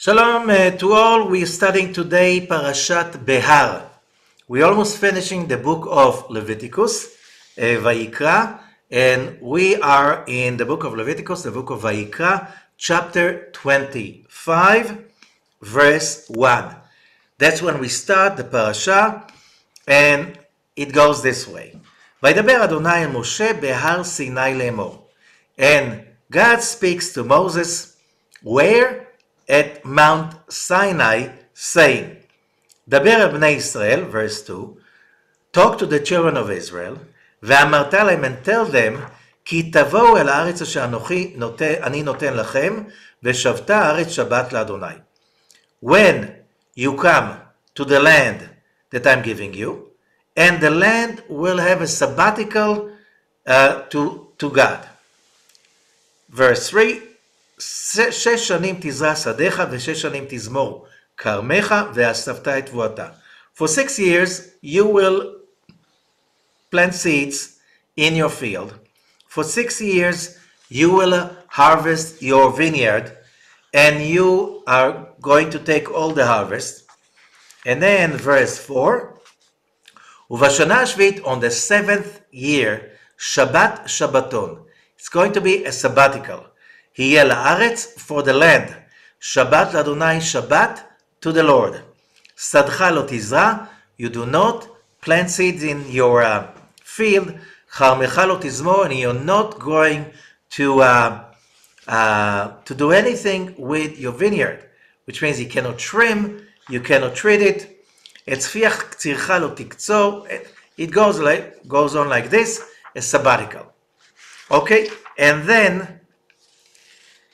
Shalom to all. We're studying today Parashat BeHar. We're almost finishing the book of Leviticus, Vayikra, and we are in the book of Leviticus, the book of Vayikra, chapter 25, verse 1. That's when we start the parasha, and it goes this way. Vaydaber Adonai el Moshe behar Sinai lemor. And God speaks to Moses, where? At Mount Sinai, saying, Daber bnei Israel, verse 2, talk to the children of Israel, ואמרת להם, and tell them, כי תבואו אל הארץ אשר אני נותן לכם, ושבתה הארץ שבת לאדוני. When you come to the land that I'm giving you, and the land will have a sabbatical to God. Verse 3, 6 שנים תזרע שדיך ו6 שנים תזמור כרמך ואספת את תבואתה. For 6 years you will plant seeds in your field. For 6 years you will harvest your vineyard, and you are going to take all the harvest. And then verse 4, ובשנה השביעית, on the 7th year, Shabbat Shabbaton. It's going to be a sabbatical. יהיה לארץ, for the land. שבת לאדוני, Shabbat to the Lord. שדך לא תזרע, you do not plant seeds in your field. כרמך לא תזמור, and you're not going to do anything with your vineyard, which means you cannot trim, you cannot treat it. את צפיח קצירך לא תקצור. It goes on like this, a sabbatical. Okay, and then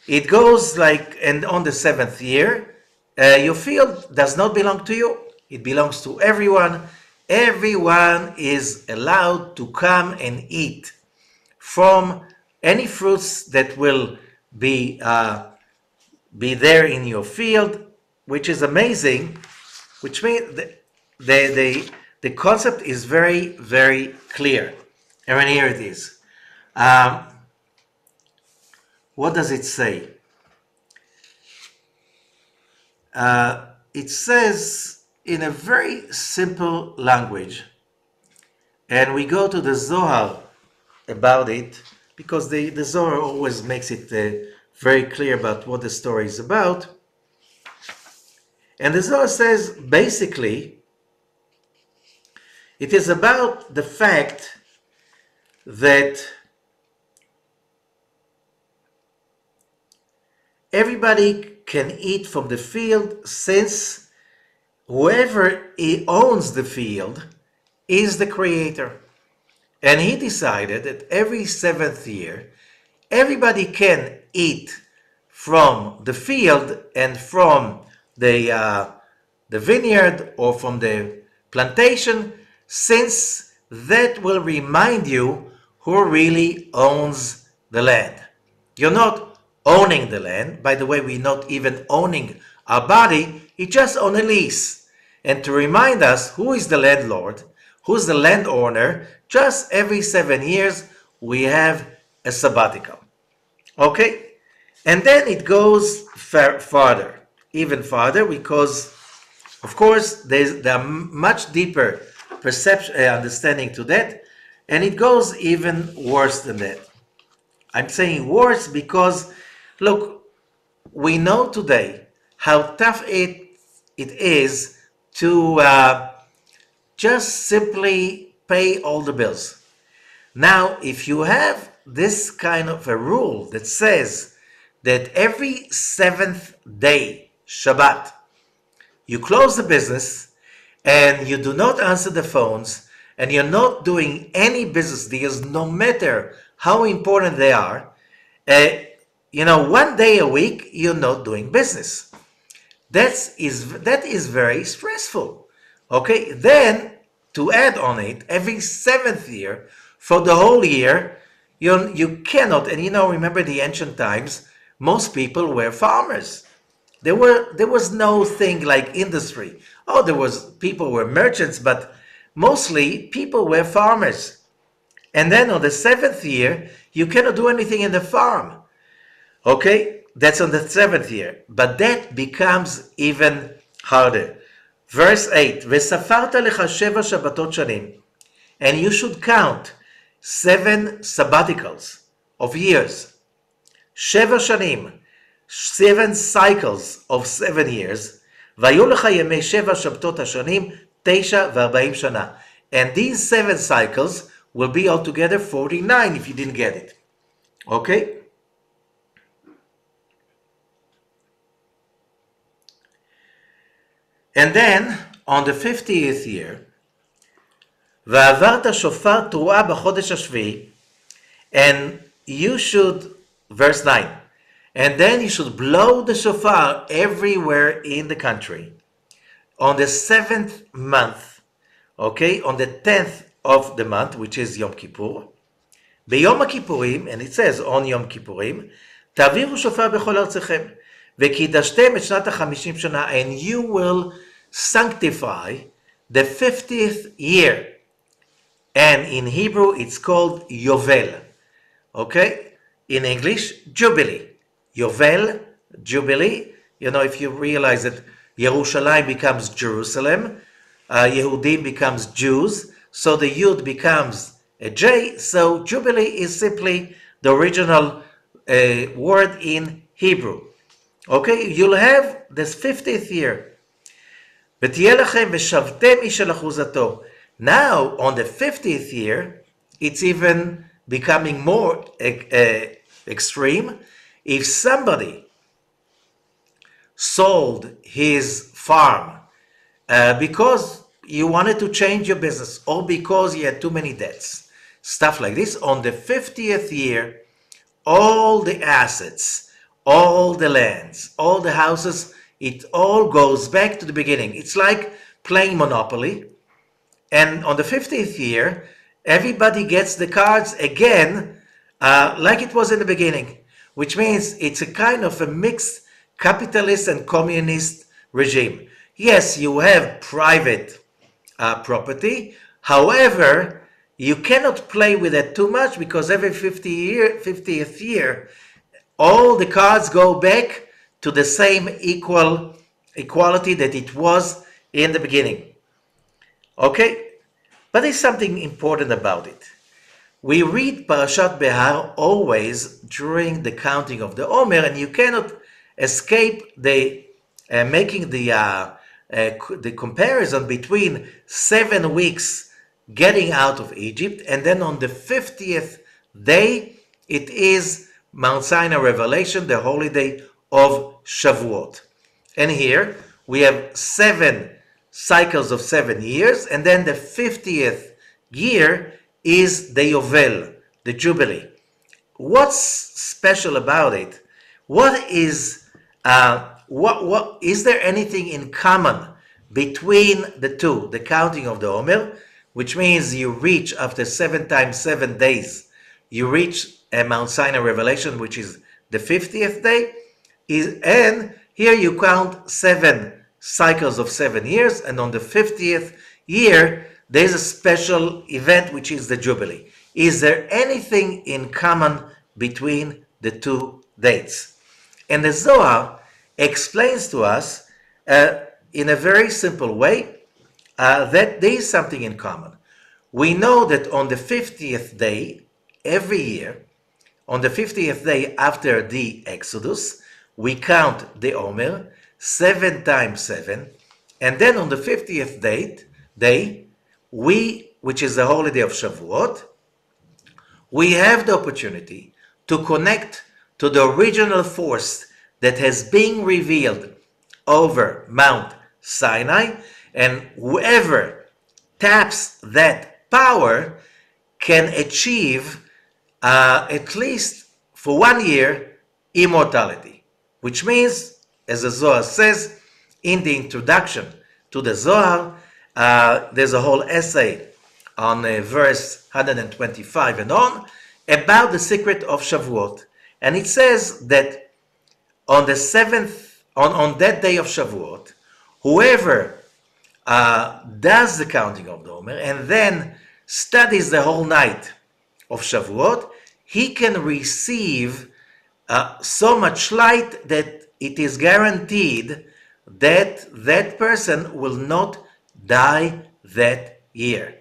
it goes like, and on the 7th year, your field does not belong to you. It belongs to everyone. Everyone is allowed to come and eat from any fruits that will be there in your field, which is amazing, which means the concept is very, very clear. And here it is. What does it say? It says in a very simple language, and we go to the Zohar about it, because the Zohar always makes it very clear about what the story is about. And the Zohar says, basically, it is about the fact that everybody can eat from the field, since whoever owns the field is the creator. And he decided that every 7th year, everybody can eat from the field and from the vineyard or from the plantation, since that will remind you who really owns the land. You're not owning the land. By the way, we're not even owning our body, it's just on a lease. And to remind us who is the landlord, who's the landowner, just every 7 years we have a sabbatical. Okay? And then it goes farther, even farther, because of course there are much deeper understanding to that, and it goes even worse than that. I'm saying worse because, look, we know today how tough it is to just simply pay all the bills. Now, if you have this kind of a rule that says that every 7th day, Shabbat, you close the business and you do not answer the phones and you're not doing any business deals, no matter how important they are, 1 day a week, you're not doing business. That is very stressful. Okay, then to add on it, every 7th year, for the whole year, you cannot, and remember the ancient times, most people were farmers. There was no thing like industry. People were merchants, but mostly people were farmers. And then on the 7th year, you cannot do anything in the farm. Okay, That's on the 7th year, but that becomes even harder. Verse 8, וספרת לך 7 שבתות שנים, and you should count 7 sabbaticals of years. 7 שנים, 7 cycles of 7 years, והיו לך ימי 7 שבתות השנים, 9 ו40 שנה. And these 7 cycles will be altogether 49 if you didn't get it. Okay? And then, on the 50th year, ועברת שופר תרועה בחודש השביעי, and you should, verse 9, and then you should blow the shofar everywhere in the country. On the 7th month, okay, on the 10th of the month, which is Yom Kippur, ביום הכיפורים, and it says on יום כיפורים, תעבירו שופר בכל ארצכם, וקידשתם את שנת ה-50 שנה, and you will sanctify the 50th year. And in Hebrew, it's called Yovel. Okay? In English, Jubilee. Yovel, Jubilee. You know, if you realize that Yerushalayim becomes Jerusalem, Yehudim becomes Jews, so the Yud becomes a J, so Jubilee is simply the original word in Hebrew. Okay? You'll have this 50th year. ותהיה לכם ושבתם איש אל אחוזתו. Now, on the 50th year, it's even becoming more extreme. If somebody sold his farm because you wanted to change your business or because you had too many debts, stuff like this, on the 50th year, all the assets, all the lands, all the houses, it all goes back to the beginning. It's like playing Monopoly. And on the 50th year, everybody gets the cards again like it was in the beginning, which means it's a kind of a mixed capitalist and communist regime. Yes, you have private property. However, you cannot play with it too much because every 50th year, all the cards go back to the same equality that it was in the beginning. Okay? But there's something important about it. We read Parashat BeHar always during the counting of the Omer, and you cannot escape the making the comparison between 7 weeks getting out of Egypt, and then on the 50th day, it is Mount Sinai Revelation, the holiday of Shavuot. And here we have 7 cycles of 7 years, and then the 50th year is the Yovel, the Jubilee. What's special about it? What is there anything in common between the two? The counting of the Omer, which means you reach after 7 times 7 days, you reach Mount Sinai Revelation, which is the 50th day, and here you count 7 cycles of 7 years, and on the 50th year, there's a special event, which is the Jubilee. Is there anything in common between the two dates? And the Zohar explains to us in a very simple way that there is something in common. We know that on the 50th day, every year, on the 50th day after the Exodus, we count the Omer, 7 times 7, and then on the 50th day, which is the holiday of Shavuot, we have the opportunity to connect to the original force that has been revealed over Mount Sinai, and whoever taps that power can achieve at least for 1 year immortality, which means, as the Zohar says in the introduction to the Zohar, there's a whole essay on verse 125 and on about the secret of Shavuot. And it says that on the 7th, on that day of Shavuot, whoever does the counting of the Omer and then studies the whole night of Shavuot, he can receive so much light that it is guaranteed that that person will not die that year.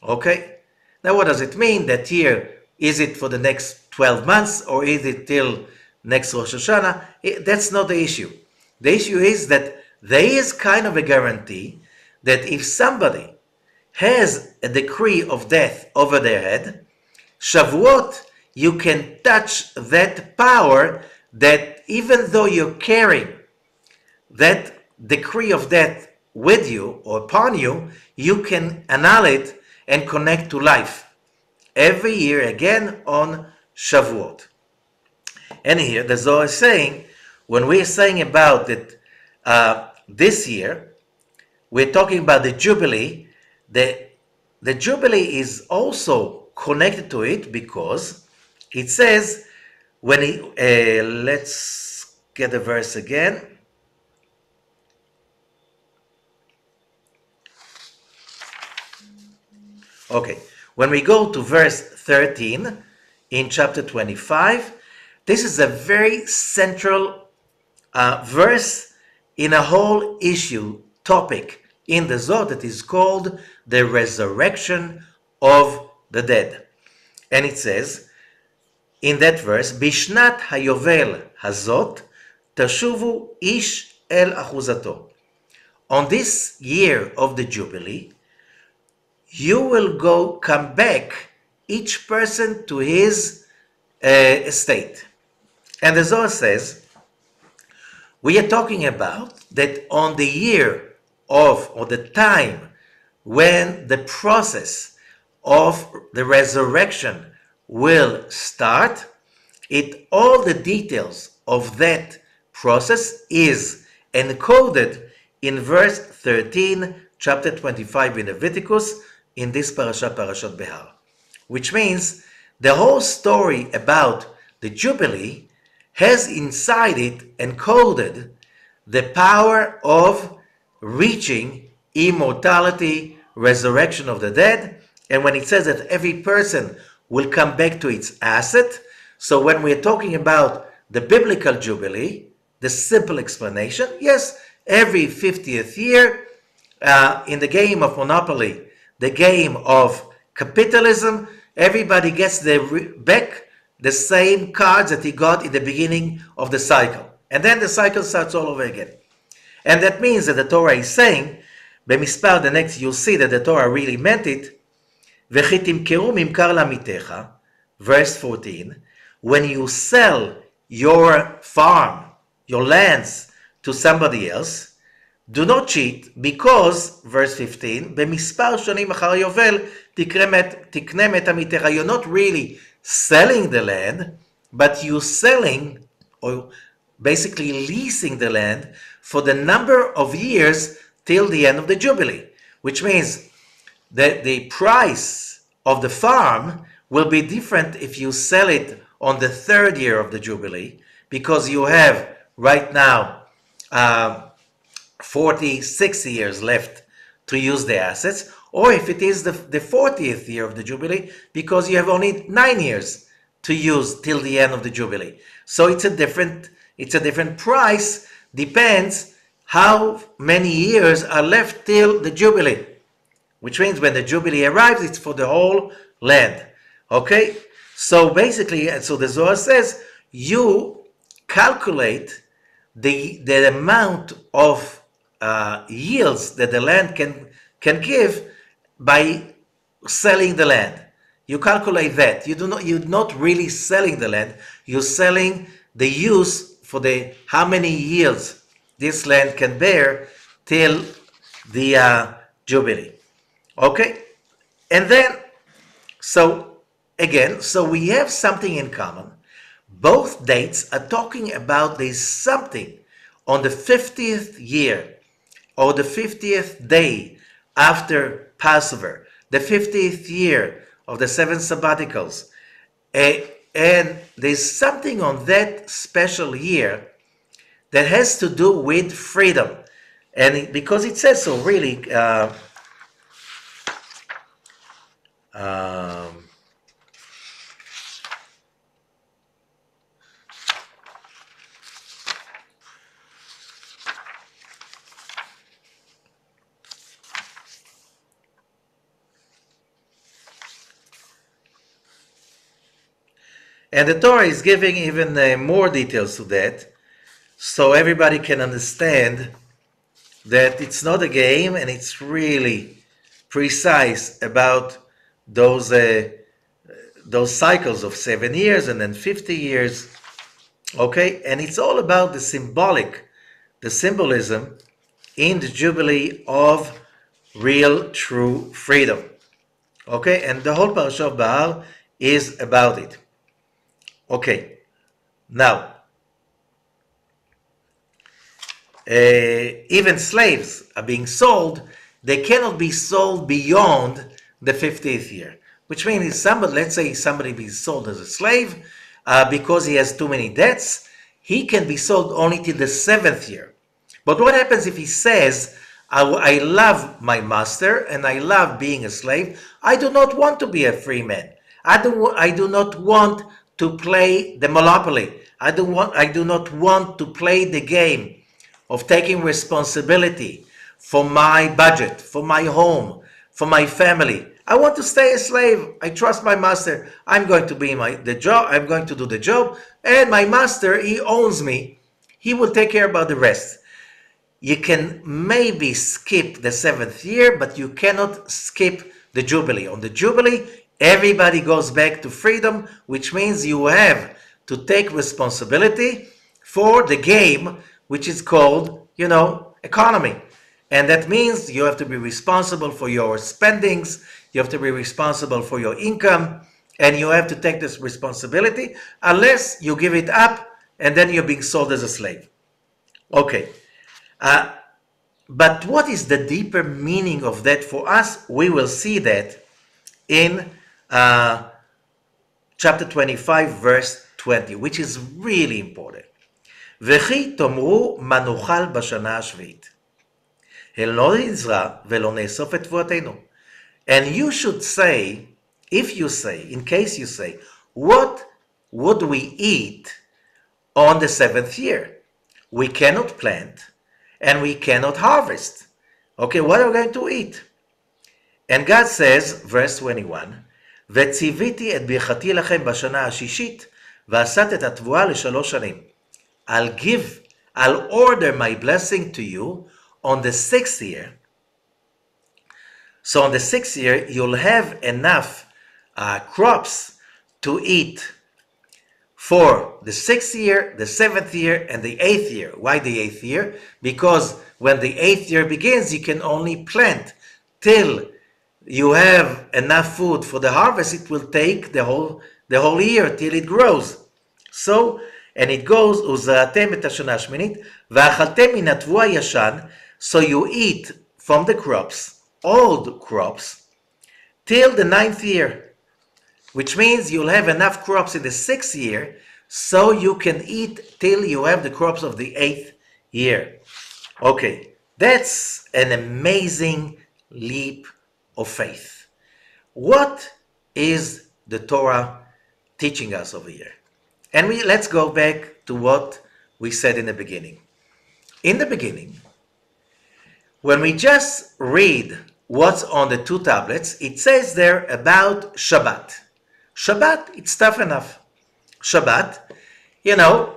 Okay? Now, what does it mean that year? Is it for the next 12 months or is it till next Rosh Hashanah? That's not the issue. The issue is that there is kind of a guarantee that if somebody has a decree of death over their head, Shavuot, you can touch that power that even though you're carrying that decree of death with you or upon you, you can annul it and connect to life every year again on Shavuot. And here the Zohar is saying, when we're saying about that this year, we're talking about the Jubilee. The Jubilee is also connected to it because it says, when he, let's get the verse again. Okay, when we go to verse 13 in chapter 25, this is a very central verse in a whole issue, topic in the Zohar that is called the resurrection of the dead. And it says in that verse, Bishnat hayovel hazot tashuvu ish el achuzato. On this year of the Jubilee, you will come back, each person to his estate. And the Zohar says, we are talking about that on the year of, or the time when the process of the resurrection will start, all the details of that process is encoded in verse 13, chapter 25 in Leviticus, in this parasha, Parashat BeHar, which means the whole story about the Jubilee has inside it encoded the power of reaching immortality, resurrection of the dead. And when it says that every person will come back to its asset, so when we're talking about the biblical Jubilee, the simple explanation, yes, every 50th year, in the game of Monopoly, the game of capitalism, everybody gets back the same cards that he got in the beginning of the cycle. And then the cycle starts all over again. And that means that the Torah is saying, b'mispar, the next, you'll see that the Torah really meant it, וכי תמכרו ממכר לעמיתך, verse 14, when you sell your farm, your lands to somebody else, do not cheat, because, verse 15, במספר שנים אחר היובל תקנה מת עמיתך. You're not really selling the land, but you're selling, or basically leasing the land for the number of years till the end of the Jubilee, which means that the price of the farm will be different if you sell it on the third year of the Jubilee, because you have right now 46 years left to use the assets, or if it is the 40th year of the Jubilee, because you have only 9 years to use till the end of the Jubilee. So it's a different price, depends how many years are left till the Jubilee, which means when the Jubilee arrives, it's for the whole land. Okay? So basically, so the Zohar says, you calculate the amount of yields that the land can give by selling the land. You calculate that. You're not really selling the land. You're selling the use for how many yields this land can bear till the Jubilee. Okay? And then, so again, so we have something in common. Both dates are talking about there's something on the 50th year or the 50th day after Passover, the 50th year of the 7 sabbaticals. And there's something on that special year that has to do with freedom. And because it says so, really, And the Torah is giving even more details to that, so everybody can understand that it's not a game and it's really precise about those cycles of 7 years and then 50 years. Okay, and it's all about the symbolism in the Jubilee of real, true freedom. Okay, and the whole parasha of BeHar is about it. Okay, now, even slaves are being sold. They cannot be sold beyond the 50th year, which means somebody, let's say somebody be sold as a slave because he has too many debts, he can be sold only till the 7th year. But what happens if he says, I love my master and I love being a slave. I do not want to be a free man. I do not want to play the monopoly. I do not want to play the game of taking responsibility for my budget, for my home, for my family. I want to stay a slave. I trust my master. I'm going to be I'm going to do the job, and my master, he owns me. He will take care about the rest. You can maybe skip the 7th year, but you cannot skip the Jubilee. On the Jubilee, everybody goes back to freedom, which means you have to take responsibility for the game, which is called, economy. And that means you have to be responsible for your spendings, you have to be responsible for your income, and you have to take this responsibility unless you give it up and then you're being sold as a slave. Okay. But what is the deeper meaning of that for us? We will see that in chapter 25, verse 20, which is really important. וכי תאמרו מה נאכל בשנה השביעית. לא נזרע ולא נאסוף את תבואתנו. And you should say, in case you say, what would we eat on the 7th year? We cannot plant and we cannot harvest. Okay, what are we going to eat? And God says, verse 21, וציוויתי את ברכתי לכם בשנה השישית, ועשת את התבואה ל3 שנים. I'll order my blessing to you on the 6th year. So on the 6th year, you'll have enough crops to eat for the 6th year, the 7th year, and the 8th year. Why the 8th year? Because when the 8th year begins, you can only plant till you have enough food for the harvest. It will take the whole year till it grows. So, and it goes, וזרעתם את השנה השמינית, ואכלתם מן התבואה הישן, so you eat from the crops, old crops, till the 9th year, which means you'll have enough crops in the 6th year, so you can eat till you have the crops of the 8th year. Okay, that's an amazing leap of faith. What is the Torah teaching us over here? And let's go back to what we said in the beginning. In the beginning, when we just read what's on the 2 tablets, it says there about Shabbat. Shabbat, it's tough enough. Shabbat,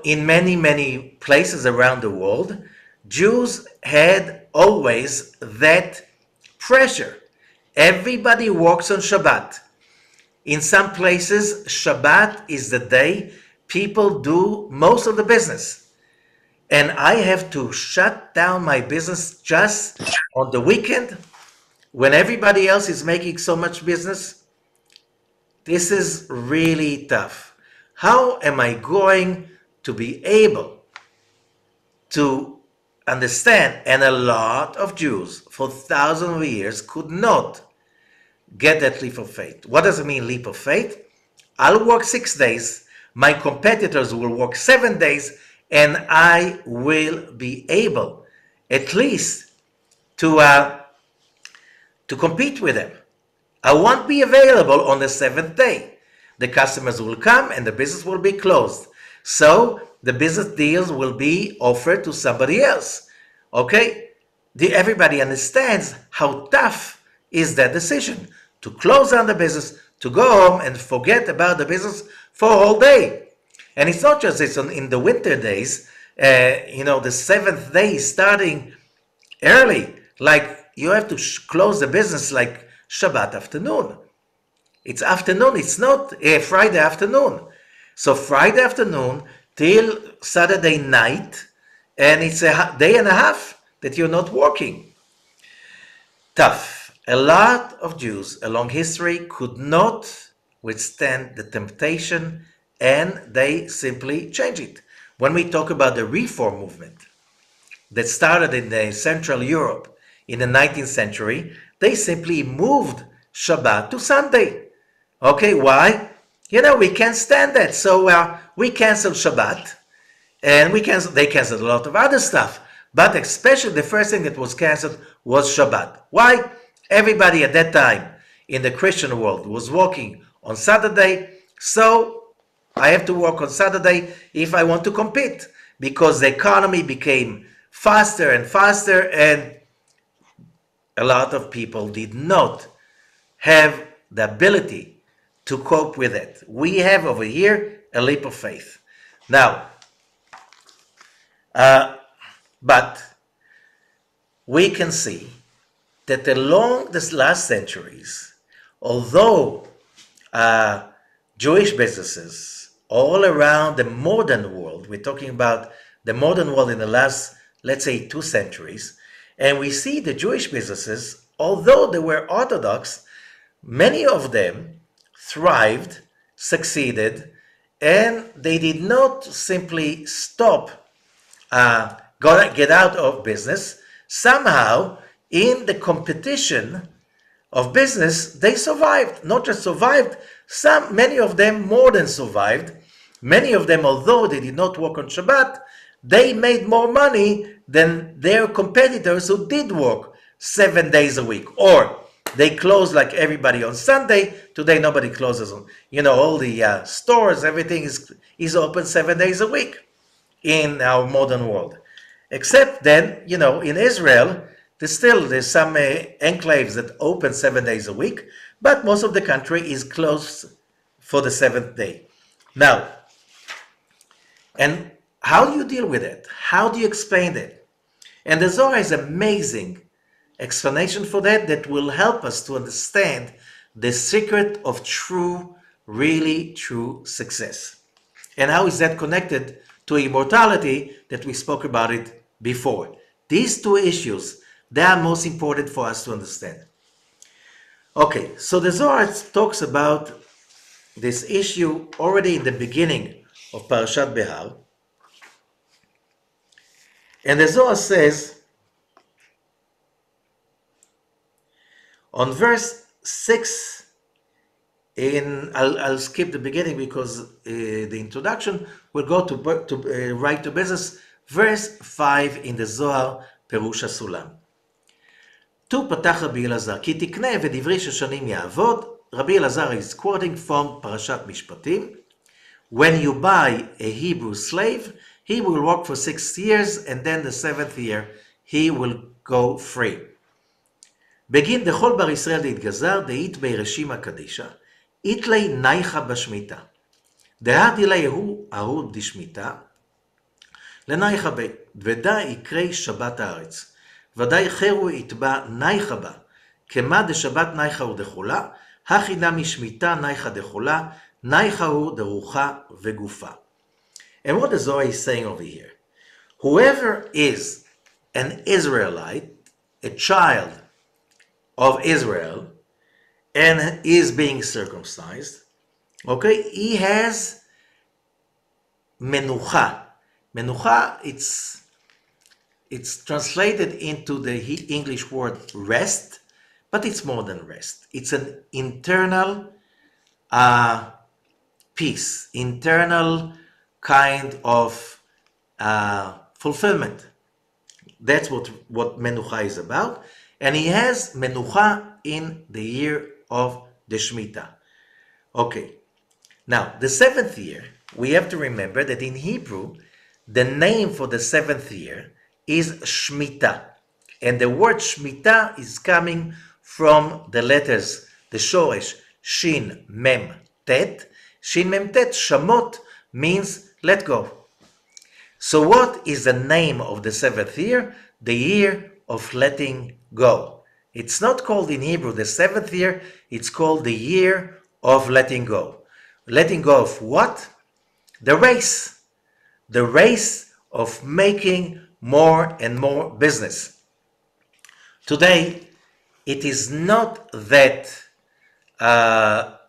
in many, many places around the world, Jews had always that pressure. Everybody works on Shabbat. In some places, Shabbat is the day people do most of the business. And I have to shut down my business just on the weekend when everybody else is making so much business. This is really tough. How am I going to be able to understand? And a lot of Jews for thousands of years could not get that leap of faith. What does it mean, leap of faith? I'll work 6 days. My competitors will work 7 days, and I will be able at least to compete with them. I won't be available on the 7th day. The customers will come and the business will be closed. So the business deals will be offered to somebody else. Okay? Everybody understands how tough is that decision to close down the business, to go home and forget about the business for a whole day. And it's not just this in the winter days, the seventh day is starting early. Like you have to close the business like Shabbat afternoon. It's afternoon, it's not Friday afternoon. So Friday afternoon till Saturday night, and it's a day and a half that you're not working. Tough. A lot of Jews along history could not withstand the temptation, and they simply change it. When we talk about the reform movement that started in the Central Europe in the 19th century, they simply moved Shabbat to Sunday. Okay, why? We can't stand that. So we canceled Shabbat, and they canceled a lot of other stuff. But especially the first thing that was canceled was Shabbat. Why? Everybody at that time in the Christian world was working on Saturday, so I have to work on Saturday if I want to compete, because the economy became faster and faster, and a lot of people did not have the ability to cope with it. We have over here a leap of faith. Now, but we can see that along the last centuries, although Jewish businesses all around the modern world, we're talking about the modern world in the last, let's say, 2 centuries, and we see the Jewish businesses, although they were Orthodox, many of them thrived, succeeded, and they did not simply stop, get out of business. Somehow, in the competition of business, they survived. Not just survived, many of them more than survived. Many of them, although they did not work on Shabbat, they made more money than their competitors who did work 7 days a week. Or they close like everybody on Sunday. Today nobody closes on, all the stores, everything is open 7 days a week in our modern world. Except then, in Israel, there's some enclaves that open 7 days a week, but most of the country is closed for the 7th day. Now, and how do you deal with it? How do you explain it? And the Zohar is amazing explanation for that will help us to understand the secret of really true success. And how is that connected to immortality that we spoke about it before? These 2 issues, they are most important for us to understand. Okay, so the Zohar talks about this issue already in the beginning of Parashat BeHar. And the Zohar says, on verse 6, I'll skip the beginning because the introduction will go to right to business. Verse 5 in the Zohar, פירוש הסולם. Tu פתח רבי אלעזר, כי תקנה ודברי ששנים יעבוד. Rabbi Elazar is quoting from Parashat Mishpatim. When you buy a Hebrew slave, he will work for 6 years, and then the 7th year he will go free. בגין דכל בר ישראל דהתגזר, דהית בי רשימה קדישה, איתלי נייחה בשמיטה. דהתי לה יהוא אהוד דשמיטה, לנייחה בי, ודא יקרי שבת הארץ. ודאי חרו יתבע נייחה בה, כמה דשבת נייחה הוא דחולה, הכי נמי שמיטה נייחה דחולה, נייחה הוא דרוחה וגופה. And what the Zohar is saying over here, whoever is an Israelite, a child of Israel, and is being circumcised, okay, he has menucha. Menucha, it's translated into the English word rest, but it's more than rest. It's an internal peace, internal kind of fulfillment. That's what menucha is about. And he has menucha in the year of the Shmitah. Okay. Now, the 7th year, we have to remember that in Hebrew, the name for the 7th year is Shmitah. And the word Shmitah is coming from the letters, the shoresh, shin, mem, tet, Shin Mem Tet, Shamot, means let go. So what is the name of the seventh year? The year of letting go. It's not called in Hebrew the seventh year, it's called the year of letting go. Letting go of what? The race. The race of making more and more business. Today, it is not that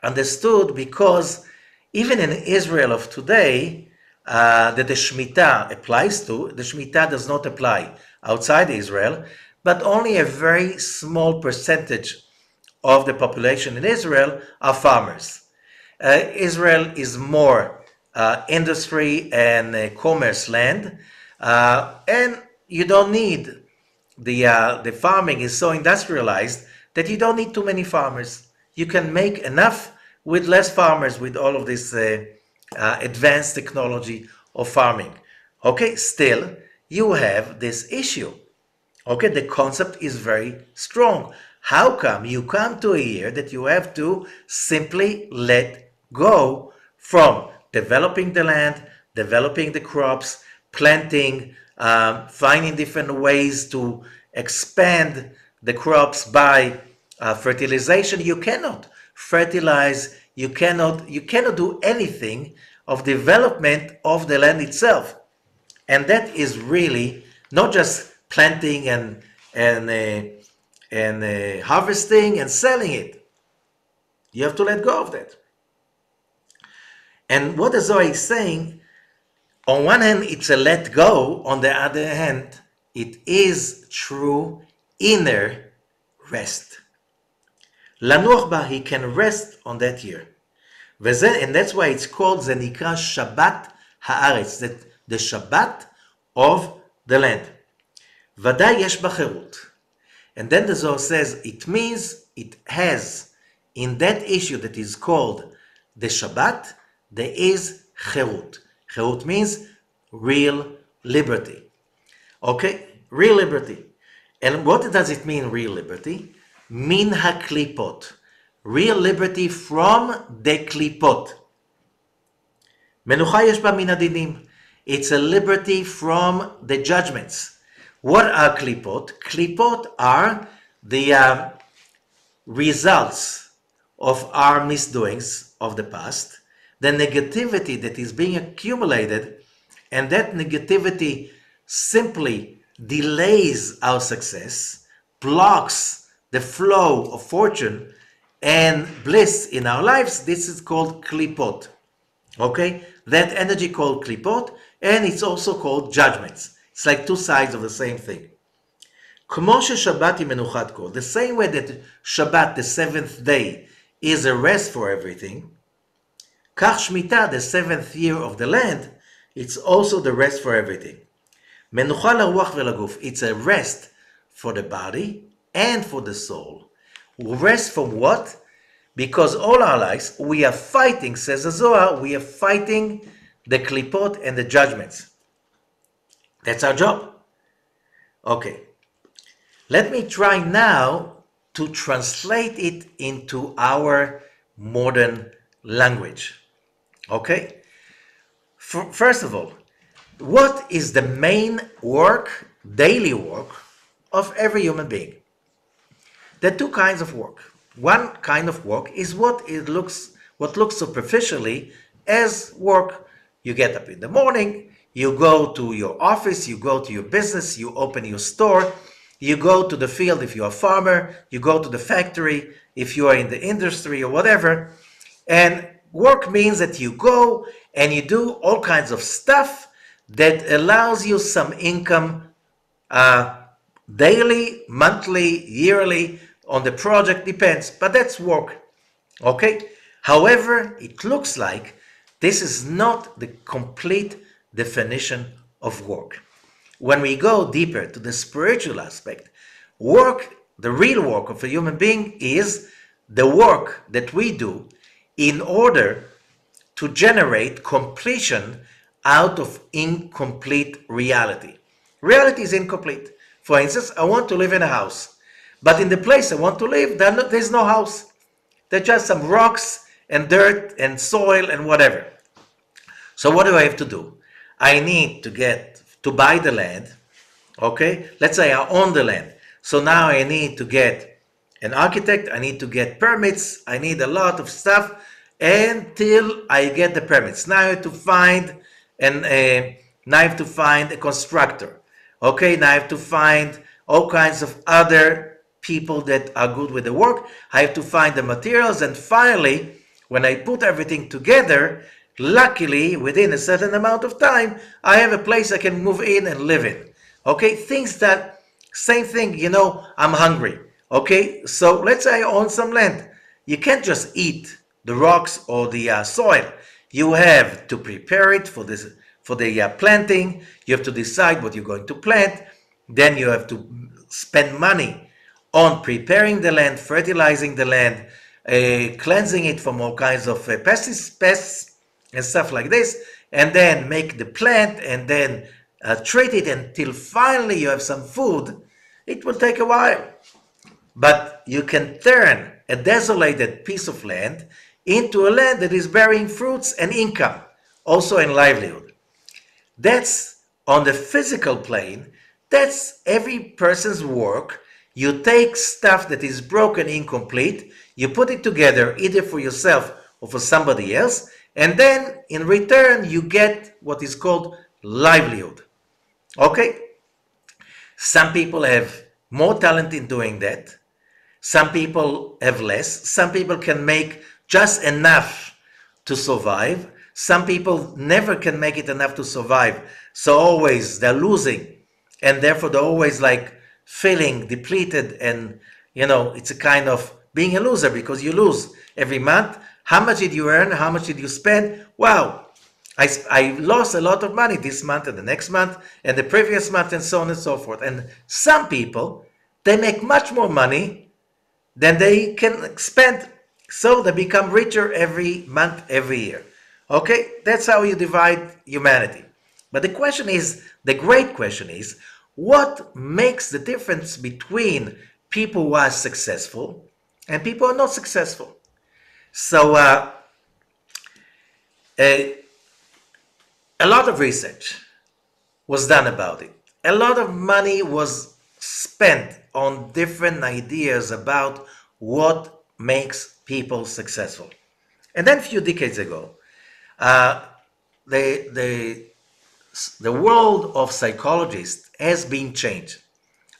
understood, because even in Israel of today, that the Shmitah applies to, the Shmitah does not apply outside Israel, but only a very small percentage of the population in Israel are farmers. Israel is more industry and commerce land, and you don't need the farming is so industrialized that you don't need too many farmers. You can make enough with less farmers with all of this advanced technology of farming. Okay, still you have this issue. Okay, the concept is very strong. How come you come to a year that you have to simply let go from developing the land, developing the crops, planting, finding different ways to expand the crops by fertilization? You cannot fertilize, you cannot do anything of development of the land itself. And that is really not just planting and harvesting and selling it. You have to let go of that. And what the Zohar is saying, on one hand, it's a let go. On the other hand, it is true inner rest. Lanuach ba, he can rest on that year. And that's why it's called Zenikra Shabbat Haaretz, that the Shabbat of the land. Vadai yesh ba cherut. And then the Zohar says it means it has, in that issue that is called the Shabbat, there is cherut. Cherut means real liberty. Okay, real liberty. And what does it mean, real liberty? Min haklipot. Real liberty from the klipot. Menucha yesh ba min hadinim. It's a liberty from the judgments. What are klipot? Klipot are the results of our misdoings of the past, the negativity that is being accumulated, and that negativity simply delays our success, blocks the flow of fortune and bliss in our lives. This is called klipot. Okay? That energy called klipot, and it's also called judgments. It's like two sides of the same thing. The same way that Shabbat, the seventh day, is a rest for everything, Kach Shmitah, the seventh year of the land, it's also the rest for everything. It's a rest for the body and for the soul. Rest from what? Because all our lives we are fighting, says the Zohar, we are fighting the klipot and the judgments. That's our job. Okay. Let me try now to translate it into our modern language. Okay? First of all, what is the main work, daily work, of every human being? There are two kinds of work. One kind of work is what looks superficially as work. You get up in the morning, you go to your office, you go to your business, you open your store, you go to the field if you're a farmer, you go to the factory if you are in the industry or whatever. And work means that you go and you do all kinds of stuff that allows you some income daily, monthly, yearly, on the project, depends, but that's work. Okay? However, it looks like this is not the complete definition of work. When we go deeper to the spiritual aspect, work, the real work of a human being, is the work that we do in order to generate completion out of incomplete reality. Reality is incomplete. For instance, I want to live in a house, but in the place I want to live, there's no house. There's just some rocks and dirt and soil and whatever. So what do I have to do? I need to buy the land. Okay, let's say I own the land. So now I need to get an architect, I need to get permits, I need a lot of stuff until I get the permits. Now I have to find a constructor. Okay, now I have to find all kinds of other people that are good with the work. I have to find the materials, and finally, when I put everything together, luckily within a certain amount of time, I have a place I can move in and live in. Okay, things that, same thing, I'm hungry. Okay, so let's say I own some land. You can't just eat the rocks or the soil. You have to prepare it for the planting. You have to decide what you're going to plant. Then you have to spend money on preparing the land, fertilizing the land, cleansing it from all kinds of pests and stuff like this, and then make the plant and then treat it until finally you have some food. It will take a while. But you can turn a desolated piece of land into a land that is bearing fruits and income, also in livelihood. That's on the physical plane. That's every person's work. You take stuff that is broken, incomplete, you put it together either for yourself or for somebody else, and then in return you get what is called livelihood. Okay? Some people have more talent in doing that. Some people have less. Some people can make just enough to survive. Some people never can make it enough to survive. So always they're losing. And therefore they're always like feeling depleted. And, it's a kind of being a loser because you lose every month. How much did you earn? How much did you spend? Wow, I lost a lot of money this month and the next month and the previous month and so on and so forth. And some people, they make much more money than they can spend. So they become richer every month, every year. Okay, that's how you divide humanity. But the great question is, what makes the difference between people who are successful and people who are not successful? So a lot of research was done about it. A lot of money was spent on different ideas about what makes people successful. And then a few decades ago, the world of psychologists has been changed.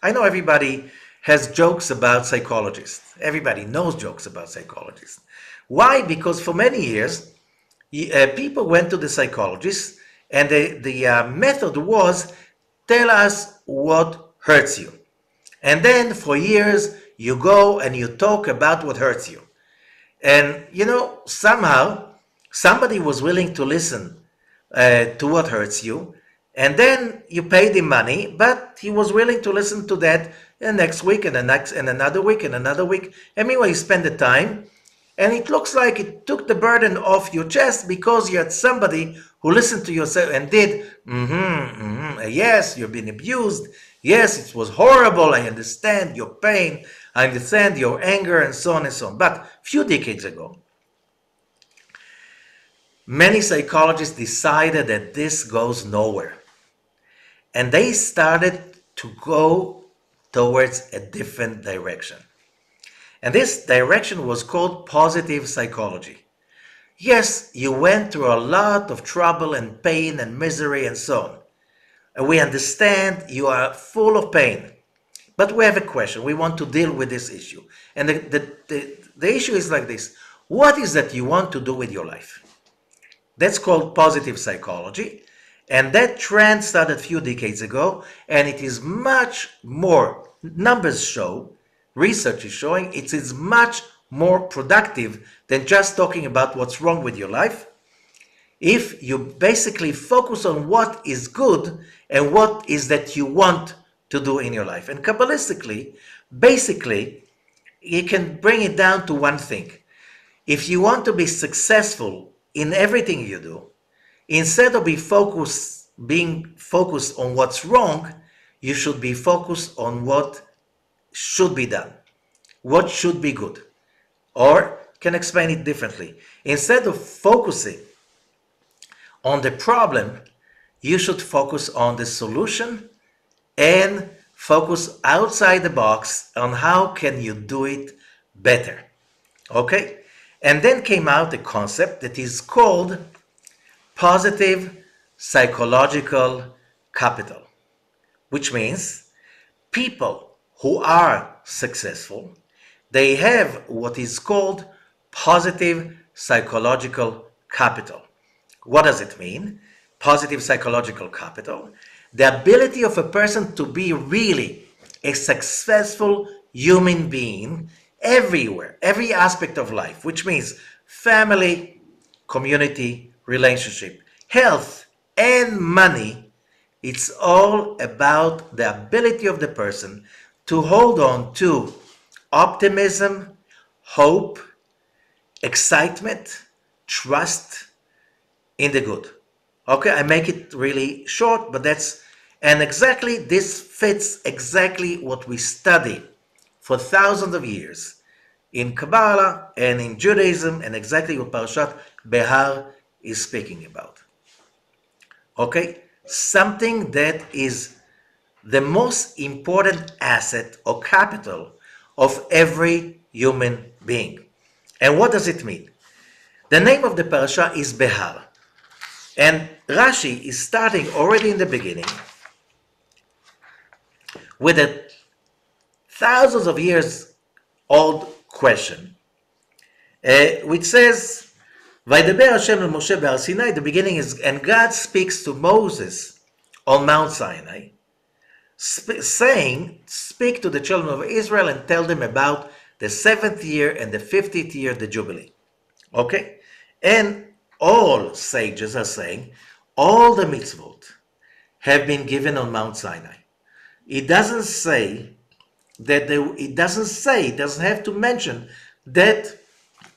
I know everybody has jokes about psychologists. Everybody knows jokes about psychologists. Why? Because for many years, people went to the psychologist and the method was, tell us what hurts you. And then for years, you go and you talk about what hurts you. And, somehow somebody was willing to listen to what hurts you. And then you paid him money, but he was willing to listen to that the next week and the next and another week and another week. Anyway, you spend the time. And it looks like it took the burden off your chest because you had somebody who listened to you and did, yes, you've been abused. Yes, it was horrible. I understand your pain. I understand your anger and so on and so on. But a few decades ago, many psychologists decided that this goes nowhere. And they started to go towards a different direction. And this direction was called positive psychology. Yes, you went through a lot of trouble and pain and misery and so on. And we understand you are full of pain. But we have a question. We want to deal with this issue. And the issue is like this. What is that you want to do with your life? That's called positive psychology. And that trend started a few decades ago. And it is much more, numbers show, research is showing, it is much more productive than just talking about what's wrong with your life. If you basically focus on what is good and what is that you want to do in your life. And Kabbalistically, basically, you can bring it down to one thing. If you want to be successful in everything you do, instead of being focused on what's wrong, you should be focused on what should be done, what should be good. Or can explain it differently. Instead of focusing on the problem, you should focus on the solution and focus outside the box on how can you do it better. Okay? And then came out a concept that is called Positive Psychological Capital, which means people who are successful, they have what is called positive psychological capital. What does it mean? Positive psychological capital. The ability of a person to be really a successful human being everywhere, every aspect of life, which means family, community, relationship, health, and money. It's all about the ability of the person to hold on to optimism, hope, excitement, trust in the good. Okay, I make it really short, but and exactly this fits exactly what we study for thousands of years in Kabbalah and in Judaism, and exactly what Parashat BeHar is speaking about. Okay, something that is the most important asset or capital of every human being. And what does it mean? The name of the parasha is BeHar. And Rashi is starting already in the beginning with a thousands of years old question, which says, Vaydaber Hashem el Moshe be'ar Sinai. The beginning is, and God speaks to Moses on Mount Sinai, saying, speak to the children of Israel and tell them about the 7th year and the 50th year, the Jubilee. Okay? And all sages are saying, all the mitzvot have been given on Mount Sinai. It doesn't say that it doesn't have to mention that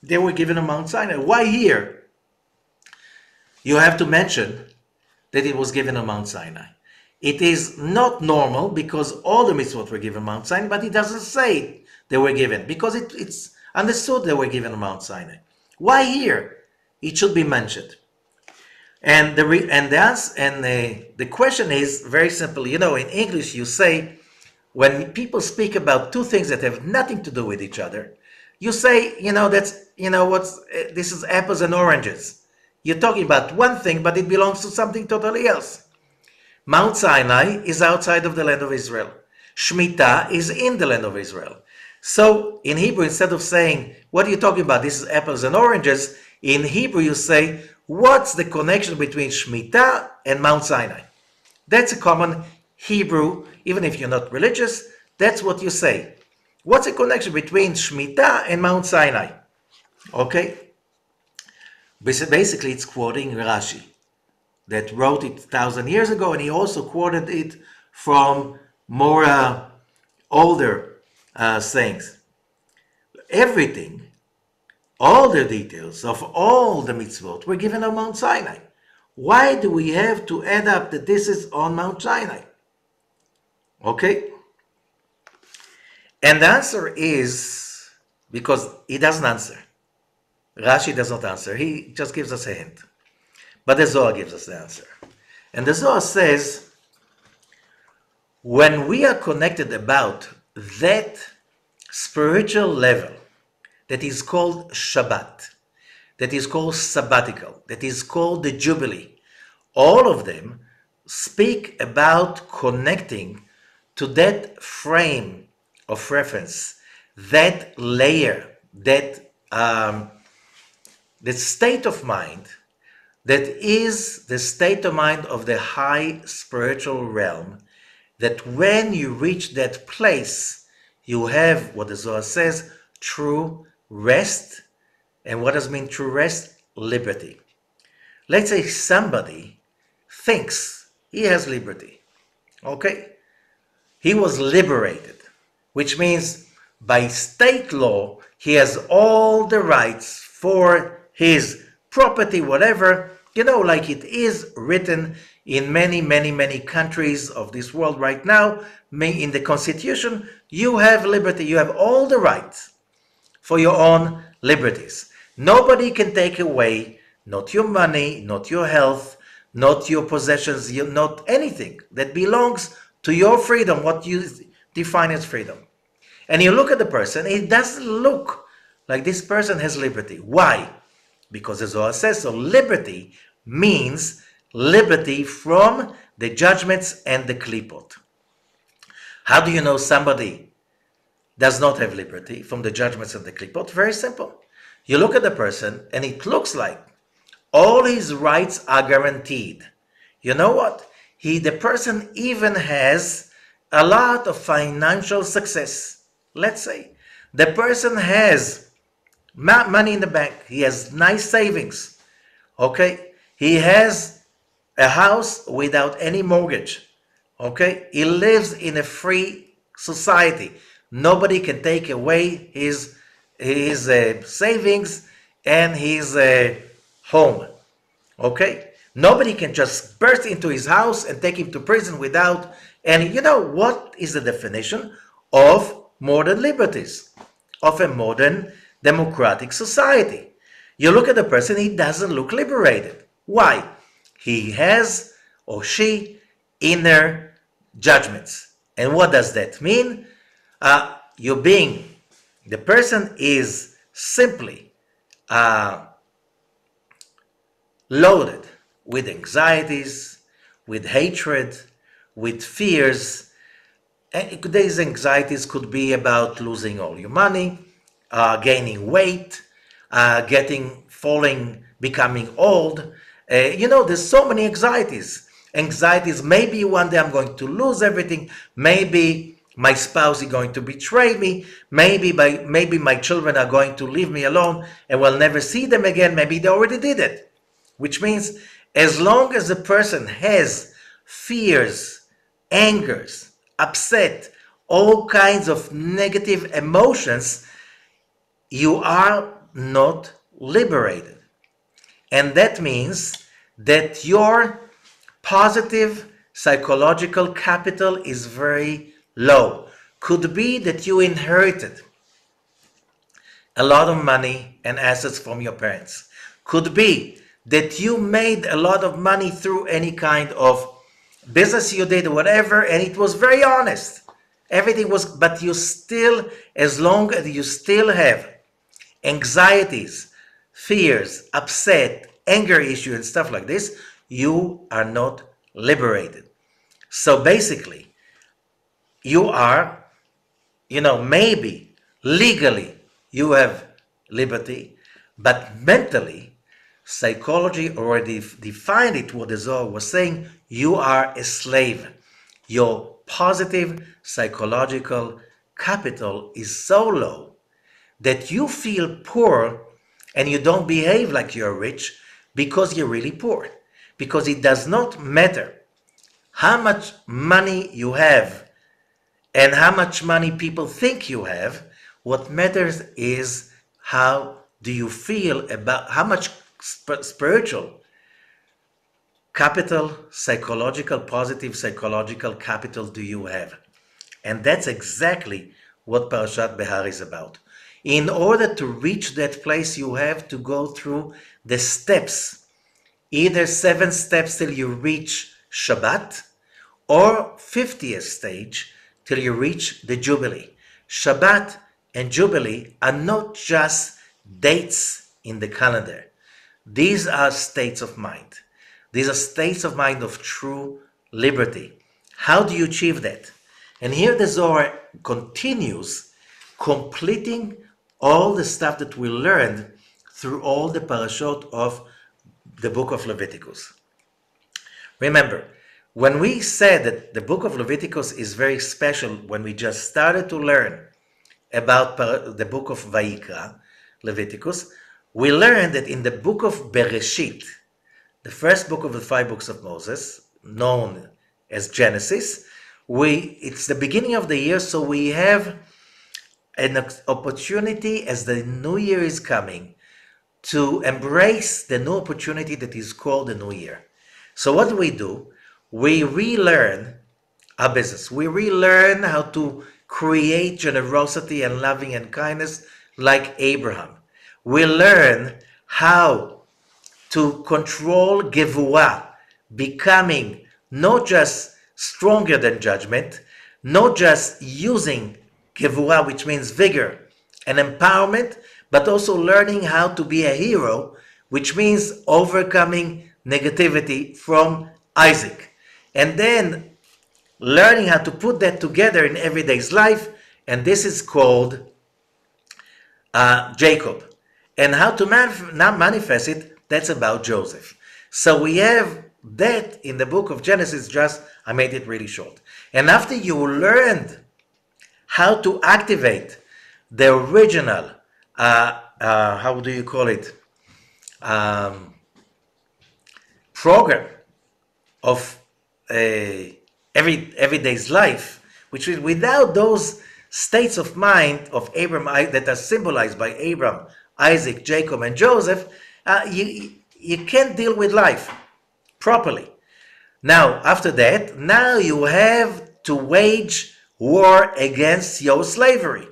they were given on Mount Sinai. Why here? You have to mention that it was given on Mount Sinai. It is not normal because all the mitzvot were given on Mount Sinai, but it doesn't say they were given because it's understood they were given on Mount Sinai. Why here? It should be mentioned. And the question is very simple. You know, in English you say, when people speak about two things that have nothing to do with each other, you say, this is apples and oranges. You're talking about one thing, but it belongs to something totally else. Mount Sinai is outside of the land of Israel. Shmitah is in the land of Israel. So in Hebrew, instead of saying, what are you talking about? This is apples and oranges. In Hebrew, you say, what's the connection between Shmitah and Mount Sinai? That's a common Hebrew, even if you're not religious, that's what you say. What's the connection between Shmitah and Mount Sinai? Okay? Basically, it's quoting Rashi, that wrote it 1,000 years ago, and he also quoted it from more older sayings. Everything, all the details of all the mitzvot were given on Mount Sinai. Why do we have to add up that this is on Mount Sinai? Okay? And the answer is because he doesn't answer. Rashi does not answer. He just gives us a hint. But the Zohar gives us the answer. And the Zohar says, when we are connected about that spiritual level that is called Shabbat, that is called sabbatical, that is called the Jubilee, all of them speak about connecting to that frame of reference, that layer, that state of mind that is the state of mind of the high spiritual realm, that when you reach that place, you have what the Zohar says, true rest. And what does mean true rest? Liberty. Let's say somebody thinks he has liberty. Okay? He was liberated, which means by state law, he has all the rights for his property, whatever, like it is written in many, many, many countries of this world right now. In the Constitution, you have liberty. You have all the rights for your own liberties. Nobody can take away not your money, not your health, not your possessions, not anything that belongs to your freedom, what you define as freedom. And you look at the person, it doesn't look like this person has liberty. Why? Because as Zohar says, so liberty means liberty from the judgments and the klipot. How do you know somebody does not have liberty from the judgments and the klipot? Very simple. You look at the person and it looks like all his rights are guaranteed. You know what? The person even has a lot of financial success. Let's say the person has money in the bank. He has nice savings. Okay? He has a house without any mortgage. Okay? He lives in a free society. Nobody can take away his savings and his home. Okay? Nobody can just burst into his house and take him to prison without any. You know what is the definition of modern liberties, of a modern democratic society? You look at the person, he doesn't look liberated. Why? He has or she inner judgments. And what does that mean? The person is simply loaded with anxieties, with hatred, with fears. And these anxieties could be about losing all your money, gaining weight, becoming old. There's so many anxieties. Maybe one day I'm going to lose everything. Maybe my spouse is going to betray me. Maybe my children are going to leave me alone and we'll never see them again. Maybe they already did it. Which means as long as a person has fears, angers, upset, all kinds of negative emotions, you are not liberated. And that means that your positive psychological capital is very low. Could be that you inherited a lot of money and assets from your parents. Could be that you made a lot of money through any kind of business you did, whatever, and it was very honest. Everything was, but you still, as long as you still have anxieties, fears, upset, anger issue and stuff like this, you are not liberated. So basically, you are, maybe legally you have liberty, but mentally, psychology already defined it, what the Zohar was saying, you are a slave. Your positive psychological capital is so low that you feel poor and you don't behave like you're rich because you're really poor. Because it does not matter how much money you have and how much money people think you have. What matters is how do you feel about how much spiritual capital, positive psychological capital do you have? And that's exactly what Parashat BeHar is about. In order to reach that place, you have to go through the steps, either 7 steps till you reach Shabbat, or 50th stage till you reach the Jubilee. Shabbat and Jubilee are not just dates in the calendar. These are states of mind. These are states of mind of true liberty. How do you achieve that? And here the Zohar continues completing all the stuff that we learned through all the parashot of the book of Leviticus. Remember, when we said that the book of Leviticus is very special, when we just started to learn about the book of Vayikra, Leviticus, we learned that in the book of Bereshit, the first book of the 5 books of Moses, known as Genesis, it's the beginning of the year, so we have an opportunity as the new year is coming to embrace the new opportunity that is called the new year. So what do? We relearn our business. We relearn how to create generosity and loving and kindness like Abraham. we learn how to control Gevurah, becoming not just stronger than judgment, not just using Gevurah, which means vigor and empowerment, but also learning how to be a hero, which means overcoming negativity from Isaac. And then learning how to put that together in everyday's life, and this is called Jacob. And how to manifest it, that's about Joseph. So we have that in the book of Genesis, just I made it really short. And after you learned how to activate the original, how do you call it, program of everyday's life, which is without those states of mind of Abram that are symbolized by Abram, Isaac, Jacob, and Joseph, you can't deal with life properly. Now, after that, now you have to wage war against your slavery.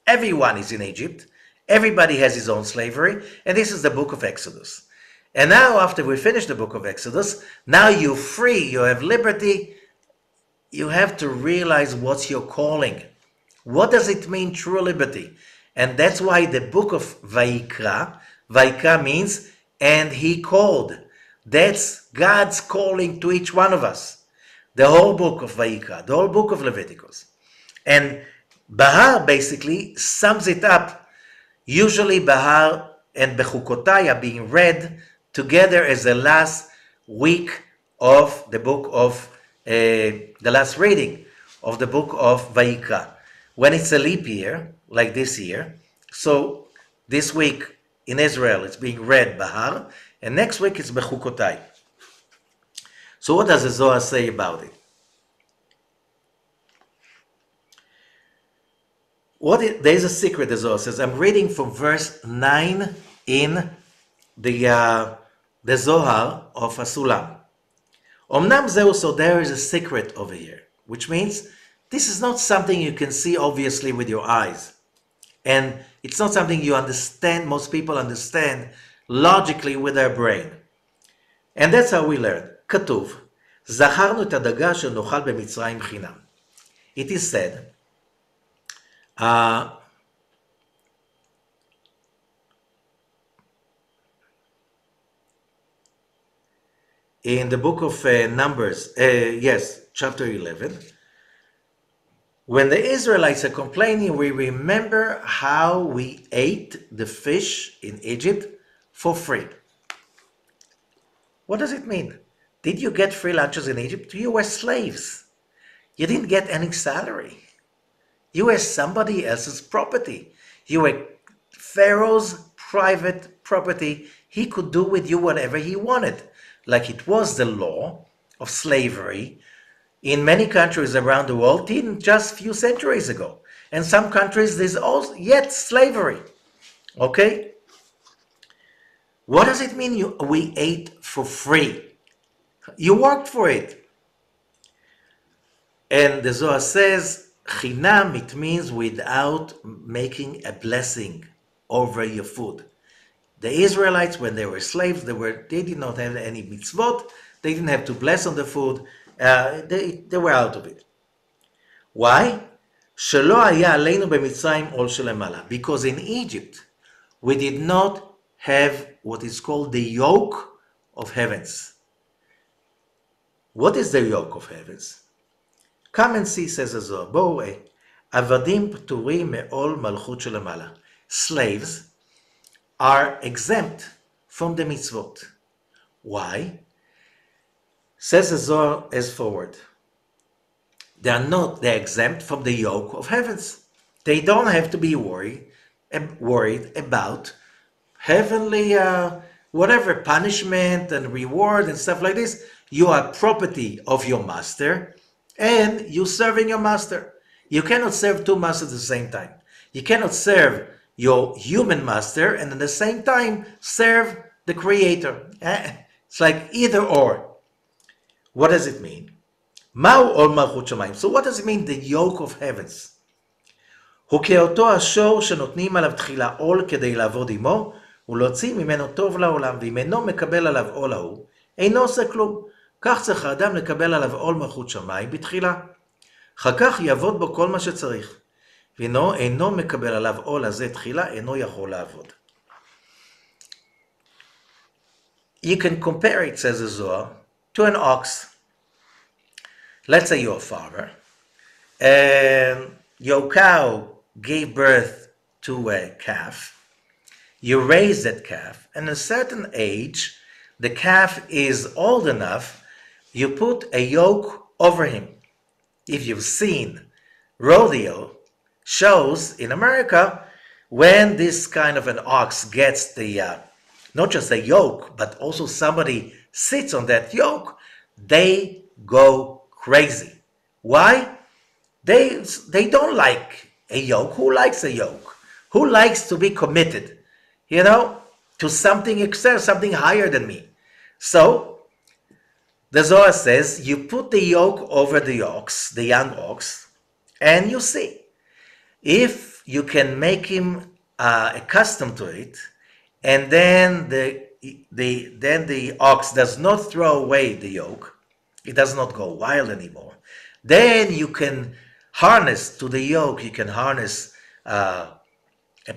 Everyone is in Egypt. Everybody has his own slavery. And this is the book of Exodus. And now, after we finish the book of Exodus, now you're free, you have liberty. You have to realize what's your calling. What does it mean, true liberty? And that's why the book of Vayikra means, and he called. That's God's calling to each one of us. The whole book of Vayikra, the whole book of Leviticus. And BeHar basically sums it up. Usually BeHar and Bechukotai are being read together as the last week of the book of, the last reading of the book of Vayikra. When it's a leap year, like this year, so this week in Israel it's being read BeHar, and next week it's Bechukotai. So what does the Zohar say about it? There is a secret, the Zohar says. I'm reading from verse 9 in the Zohar of Asulam. Omnam zeu, so there is a secret over here, which means this is not something you can see obviously with your eyes. And it's not something you understand, most people understand logically with their brain. And that's how we learn. Katuv, זכרנו את הדגה שנאכל במצרים חינם. It is said, in the book of Numbers, chapter 11, when the Israelites are complaining, we remember how we ate the fish in Egypt for free. What does it mean? Did you get free lunches in Egypt? You were slaves. You didn't get any salary. You were somebody else's property. You were Pharaoh's private property. He could do with you whatever he wanted. Like it was the law of slavery in many countries around the world, even just a few centuries ago. And some countries, there's also yet slavery. Okay? What does it mean we ate for free? You worked for it. And the Zohar says, Chinam, it means without making a blessing over your food. The Israelites, when they were slaves, they did not have any mitzvot. They didn't have to bless on the food. They were out of it. Why? שלא היה עלינו במצרים עול שלמעלה. Because in Egypt, we did not have what is called the yoke of heavens. What is the yoke of heavens? Come and see, says the Zohar. בואו ראה. עבדים פטורים מעול מלכות שלמעלה. Slaves are exempt from the mitzvot. Why? Says the Zohar as forward. They're exempt from the yoke of heavens. They don't have to be worried about heavenly whatever punishment and reward and stuff like this. You are property of your master and you serving your master. You cannot serve two masters at the same time. You cannot serve your human master and at the same time serve the creator. It's like either or. What does it mean? Ma'u ol malchut shamayim. So what does it mean, the yoke of heavens? הוא כאותו השור שנותנים עליו תחילה עול כדי לעבוד עמו, ולהוציא ממנו טוב לעולם, ואם אינו מקבל עליו עול ההוא, אינו עושה כלום. כך צריך האדם לקבל עליו עול מלכות שמיים בתחילה. אחר כך יעבוד בו כל מה שצריך. ואינו מקבל עליו עול הזה תחילה, אינו יכול לעבוד. You can compare it, says the Zohar, to an ox. Let's say you're a farmer, and your cow gave birth to a calf. You raise that calf, and at a certain age, the calf is old enough, you put a yoke over him. If you've seen rodeo shows in America, when this kind of an ox gets the, not just a yoke, but also somebody sits on that yoke, they go crazy. Why? They don't like a yoke. Who likes a yoke? Who likes to be committed, to something extra, something higher than me? So, the Zohar says, you put the yoke over the ox, the young ox, and you see. If you can make him accustomed to it, and then the ox does not throw away the yoke, it does not go wild anymore, then you can harness to the yoke, you can harness a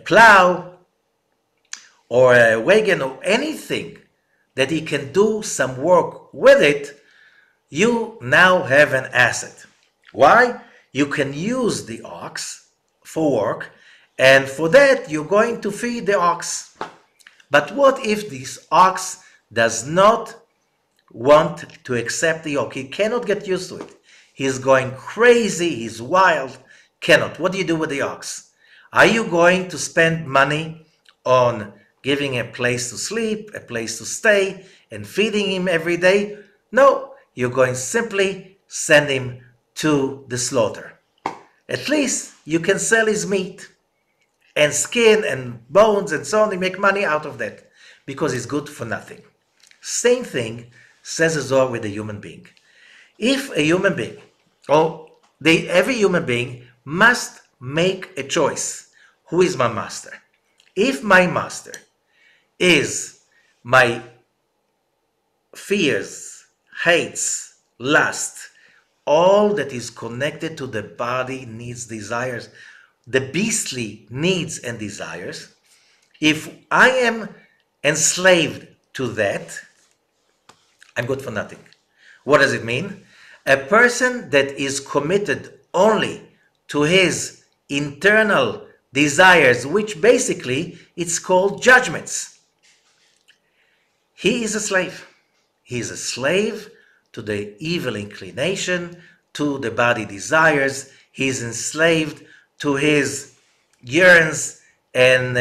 plow or a wagon or anything that he can do some work with it. You now have an asset. Why? You can use the ox for work, and for that you're going to feed the ox. But what if this ox does not want to accept the yoke? He cannot get used to it. He's going crazy, he's wild, cannot. What do you do with the ox? Are you going to spend money on giving a place to sleep, a place to stay, and feeding him every day? No, you're going simply send him to the slaughter. At least you can sell his meat and skin and bones and so on. You make money out of that because it's good for nothing. Same thing says the Zohar with a human being. If a human being, every human being must make a choice. Who is my master? If my master is my fears, hates, lust, all that is connected to the body, needs, desires, the beastly needs and desires, if I am enslaved to that, I'm good for nothing. What does it mean? A person that is committed only to his internal desires, which basically it's called judgments. He is a slave. He is a slave to the evil inclination, to the body desires. He is enslaved to his yearns and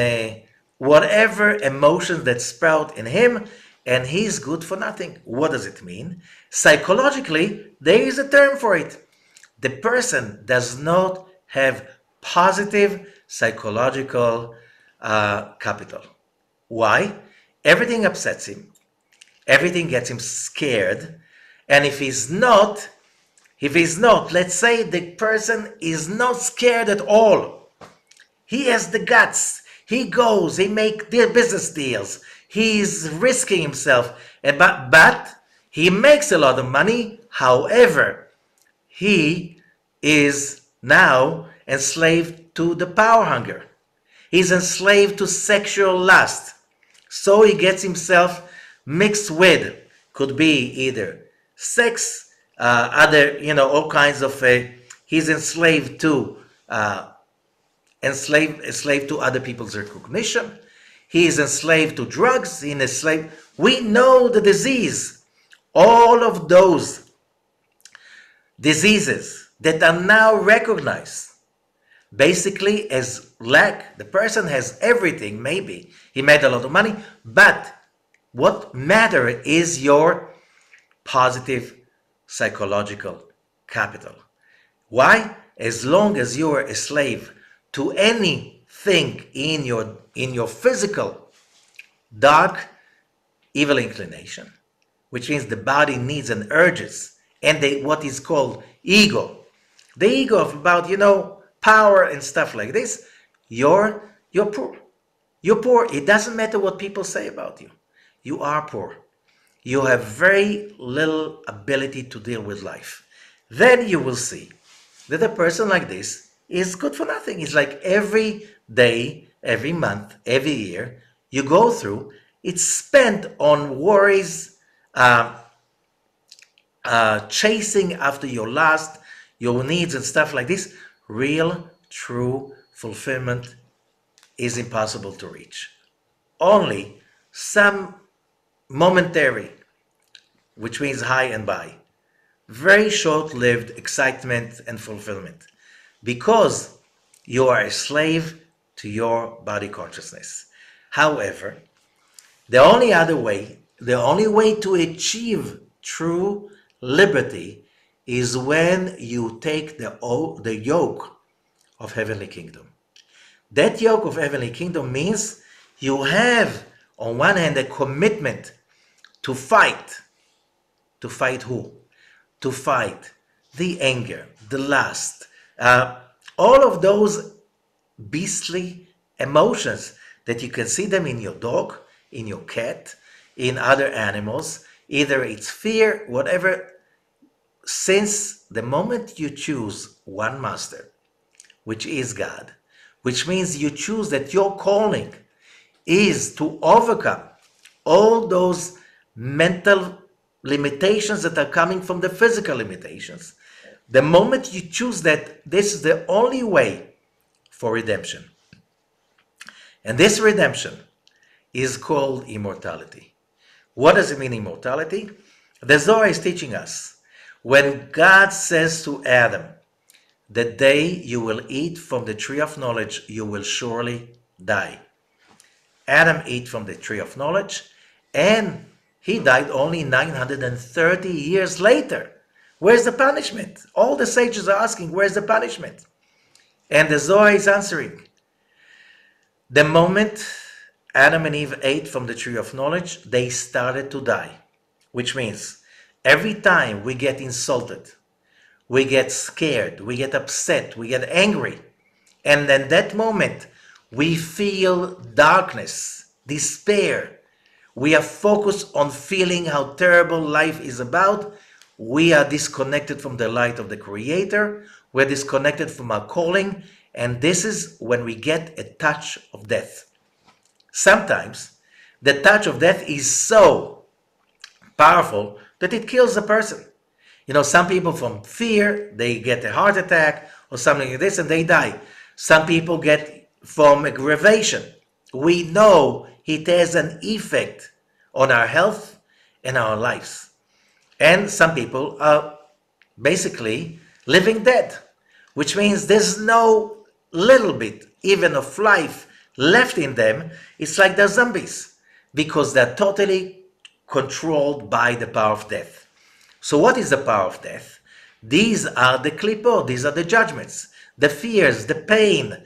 whatever emotions that sprout in him, and he's good for nothing. What does it mean? Psychologically, there is a term for it. The person does not have positive psychological capital. Why? Everything upsets him. Everything gets him scared. And if he's not, let's say the person is not scared at all. He has the guts. He goes, he makes business deals. He's risking himself. But he makes a lot of money. However, he is now enslaved to the power hunger. He's enslaved to sexual lust. So he gets himself mixed with, could be either sex, all kinds of, he's enslaved to other people's recognition. He is enslaved to drugs. He's enslaved. We know the disease. All of those diseases that are now recognized basically as lack. The person has everything, maybe. He made a lot of money, but what matters is your positive psychological capital. Why? As long as you are a slave to anything in your physical dark evil inclination, which means the body needs and urges, and what is called ego. The ego of about, power and stuff like this, you're poor. You're poor. It doesn't matter what people say about you. You are poor. You have very little ability to deal with life. Then you will see that a person like this is good for nothing. It's like every day, every month, every year you go through, it's spent on worries, chasing after your lust, your needs and stuff like this. Real, true fulfillment is impossible to reach. Only some momentary, which means high and by, very short-lived excitement and fulfillment, because you are a slave to your body consciousness. However, the only way to achieve true liberty is when you take the yoke of heavenly kingdom. That yoke of heavenly kingdom means you have, on one hand, a commitment to fight. To fight who? To fight the anger, the lust, all of those beastly emotions that you can see them in your dog, in your cat, in other animals, either it's fear, whatever. Since the moment you choose one master, which is God, which means you choose that your calling is to overcome all those mental limitations that are coming from the physical limitations. The moment you choose that, this is the only way for redemption. And this redemption is called immortality. What does it mean, immortality? The Zohar is teaching us, when God says to Adam, the day you will eat from the tree of knowledge, you will surely die. Adam ate from the tree of knowledge, and he died only 930 years later. Where's the punishment? All the sages are asking, where's the punishment? And the Zohar is answering, the moment Adam and Eve ate from the tree of knowledge, they started to die. Which means every time we get insulted, we get scared, we get upset, we get angry, and then that moment we feel darkness, despair. We are focused on feeling how terrible life is about. We are disconnected from the light of the Creator. We're disconnected from our calling. And this is when we get a touch of death. Sometimes the touch of death is so powerful that it kills a person. You know, some people from fear, they get a heart attack or something like this and they die. Some people get from aggravation. We know it has an effect on our health and our lives. And some people are basically living dead, which means there's no little bit even of life left in them. It's like they're zombies because they're totally controlled by the power of death. So what is the power of death? These are the klipot, these are the judgments, the fears, the pain,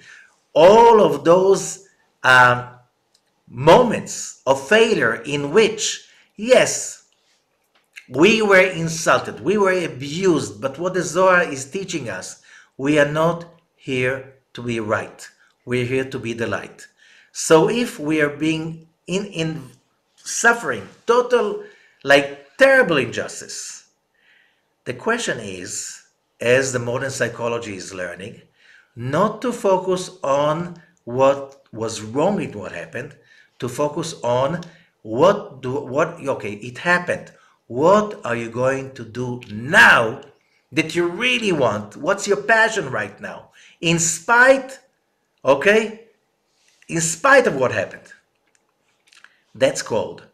all of those moments of failure in which, yes, we were insulted, we were abused, but what the Zohar is teaching us, we are not here to be right. We're here to be the light. So if we are being in suffering, total, like terrible injustice, the question is, as the modern psychology is learning, not to focus on what was wrong in what happened, to focus on okay, it happened. What are you going to do now that you really want? What's your passion right now? In spite, okay, in spite of what happened. That's called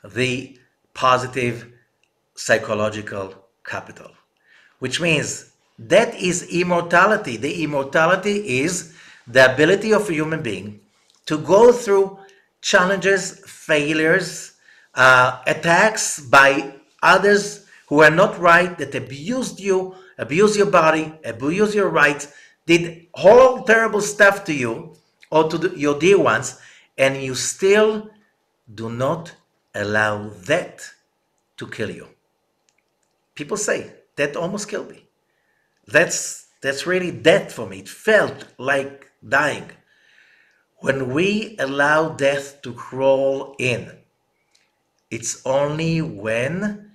the positive psychological capital, which means that is immortality. The immortality is the ability of a human being to go through challenges, failures, attacks by others who are not right, that abused you, abused your body, abused your rights, did all terrible stuff to you or to your dear ones, and you still do not allow that to kill you. People say, that almost killed me. That's That's really death for me. It felt like dying. When we allow death to crawl in, it's only when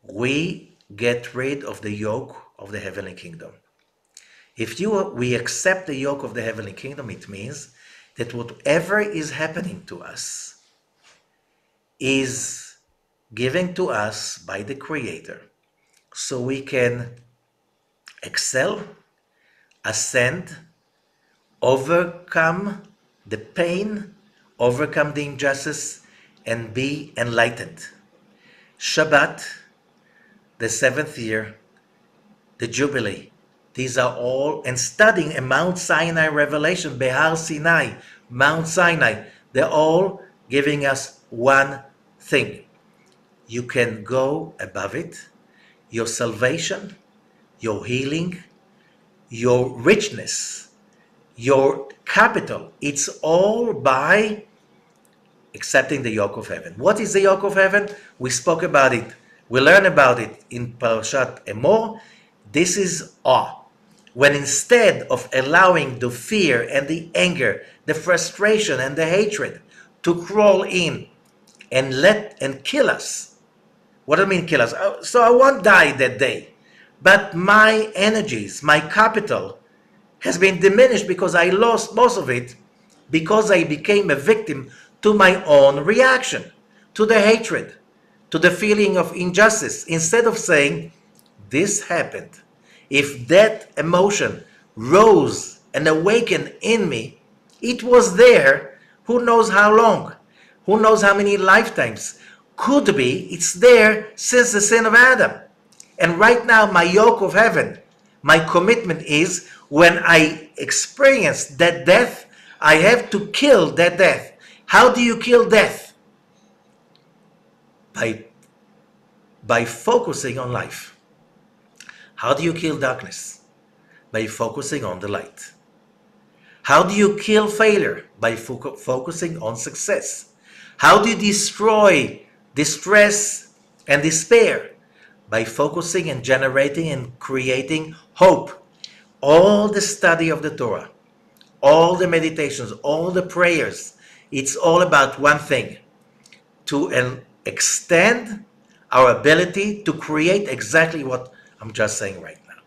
we get rid of the yoke of the heavenly kingdom. If we accept the yoke of the heavenly kingdom, it means that whatever is happening to us is given to us by the Creator, so we can excel, ascend, overcome the pain, overcome the injustice, and be enlightened. Shabbat, the seventh year, the Jubilee, these are all, and studying a Mount Sinai revelation, BeHar Sinai, Mount Sinai, they're all giving us one thing. You can go above it. Your salvation, your healing, your richness, your capital, it's all by accepting the yoke of heaven. What is the yoke of heaven? We spoke about it. We learn about it in Parashat Emor. This is awe. When instead of allowing the fear and the anger, the frustration and the hatred to crawl in and kill us. What do I mean kill us? So I won't die that day. But my energies, my capital has been diminished because I lost most of it because I became a victim to my own reaction, to the hatred, to the feeling of injustice. Instead of saying, this happened. If that emotion rose and awakened in me, it was there, who knows how long, who knows how many lifetimes. Could be, it's there since the sin of Adam. And right now, my yoke of heaven, my commitment is when I experience that death, I have to kill that death. How do you kill death? By focusing on life. How do you kill darkness? By focusing on the light. How do you kill failure? By focusing on success. How do you destroy distress and despair? By focusing and generating and creating hope. All the study of the Torah, all the meditations, all the prayers, it's all about one thing, to extend our ability to create exactly what I'm just saying right now.